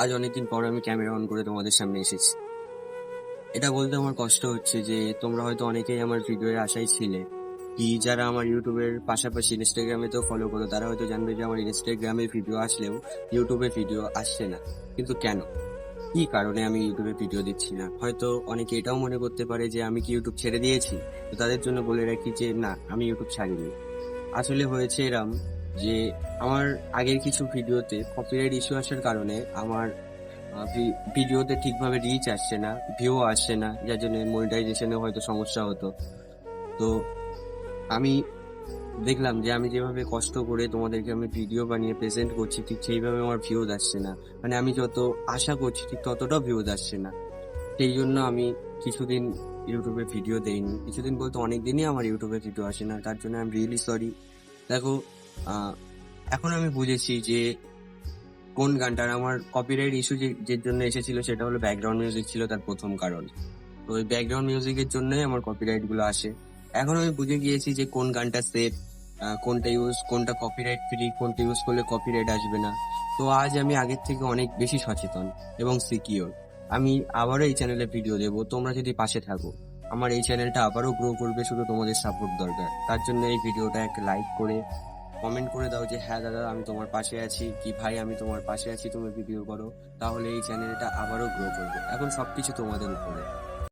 আজ অনেকদিন পর আমি ক্যামেরা অন করে তোমাদের সামনে এসেছি। এটা বলতে আমার কষ্ট হচ্ছে যে তোমরা হয়তো অনেকেই আমার ভিডিওর আশায় ছিলে, কি যারা আমার ইউটিউবের পাশাপাশি ইনস্টাগ্রামে তো ফলো করো তারা হয়তো জানবে যে আমার ইনস্টাগ্রামে ভিডিও আসলেও ইউটিউবে ভিডিও আসছে না। কিন্তু কেন, কি কারণে আমি ইউটিউবে ভিডিও দিচ্ছি না? হয়তো অনেকে এটাও মনে করতে পারে যে আমি কি ইউটিউব ছেড়ে দিয়েছি। তো তাদের জন্য বলে রাখি যে না, আমি ইউটিউব ছাড়িনি। আসলে হয়েছে এরম যে আমার আগের কিছু ভিডিওতে কপিরাইট ইস্যু আসার কারণে আমার ভিডিওতে ঠিকভাবে রিচ আসছে না, ভিউ আসছে না, যার জন্য মনিটাইজেশনে হয়তো সমস্যা হতো। তো আমি দেখলাম যে আমি যেভাবে কষ্ট করে তোমাদেরকে আমি ভিডিও বানিয়ে প্রেজেন্ট করছি ঠিক সেইভাবে আমার ভিউজ আসছে না। মানে আমি যত আশা করছি ঠিক ততটাও ভিউজ আসছে না। সেই জন্য আমি কিছুদিন ইউটিউবে ভিডিও দেইনি, কিছুদিন বলতে অনেকদিনই আমার ইউটিউবে ভিডিও আসে না, তার জন্য আই এম রিয়েলি সরি। দেখো, আহ এখন আমি বুঝেছি যে কোন গানটার আমার কপিরাইট ইস্যু যে জন্য এসেছিল সেটা হলো ব্যাকগ্রাউন্ড মিউজিক ছিল তার প্রথম কারণ। তো ওই ব্যাকগ্রাউন্ড মিউজিকের জন্যই আমার কপিরাইট গুলো আসে। এখন আমি বুঝে গিয়েছি যে কোন গানটা সেফ, কোনটা কপিরাইট ফ্রি, কোনটা ইউজ করলে কপিরাইট আসবে না। তো আজ আমি আগের থেকে অনেক বেশি সচেতন এবং সিকিওর। আমি আবারও এই চ্যানেলে ভিডিও দেবো, তোমরা যদি পাশে থাকো আমার এই চ্যানেলটা আবারও গ্রো করবে, শুধু তোমাদের সাপোর্ট দরকার। তার জন্য এই ভিডিওটা একটা লাইক করে কমেন্ট করে দাও যে হ্যাঁ দাদা আমি তোমার পাশে আছি, কি ভাই আমি তোমার পাশে আছি, তুমি ভিডিও করো, তাহলে এই চ্যানেলটা আবারও গ্রো করবে। এখন সবকিছু তোমাদের উপরে।